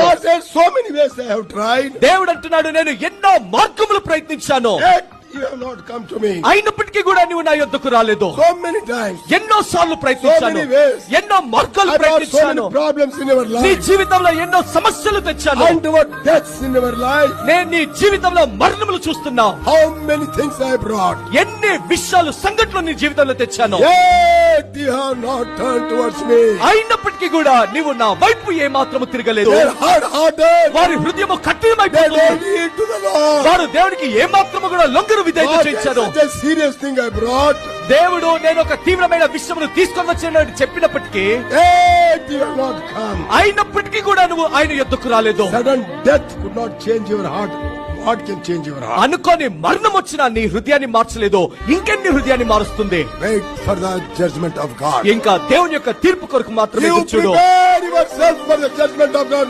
God said, so many ways I have tried. దేవుడు అంటున్నాడు, నేను ఎన్నో మార్గములు ప్రయత్నించాను, Yet you have not come to me. అయినప్పటికీ కూడా నువ్వు నా యొద్దకు రాలేదు. So many times. ఎన్నో సార్లు ప్రయత్నించాను, So many ways. ఎన్నో మార్గాలు I brought so ప్రయత్నించాను. many problems in your నీ life. జీవితంలో ఎన్నో సమస్యలు తెచ్చాను. Untoward deaths in your life. నేను నీ జీవితంలో మరణములు చూస్తున్నా. How many things I brought. ఎన్ని విషయాలు సంఘటనలు నీ జీవితంలో తెచ్చాను. Yet you have not turned towards me. అయినప్పటికీ కూడా నీవు నా వైపు ఏ మాత్రము తిరగలేదు. They are hard-hearted. వారి హృదయము They కఠినమైపోతుంది. don't yield to the Lord. వారు దేవునికి ఏ మాత్రము కూడా లొంగరు విధేయత God, చేయించారు. such a serious thing I brought. దేవుడు నేను ఒక తీవ్రమైన విషయమును తీసుకొని వచ్చానని చెప్పినప్పటికీ, Yet you have not come. అయినప్పటికీ కూడా నువ్వు ఆయన యొద్దకు రాలేదు. Sudden death could not change your heart. What can change your heart? అనుకోని మరణం వచ్చినా నీ హృదయాన్ని మార్చలేదు. ఇంకెన్ని హృదయాన్ని మారుస్తుంది? Wait for the judgment of God. ఇంకా దేవుని యొక్క తీర్పు కొరకు మాత్రమే You చూడు. prepare yourself for the judgment of God.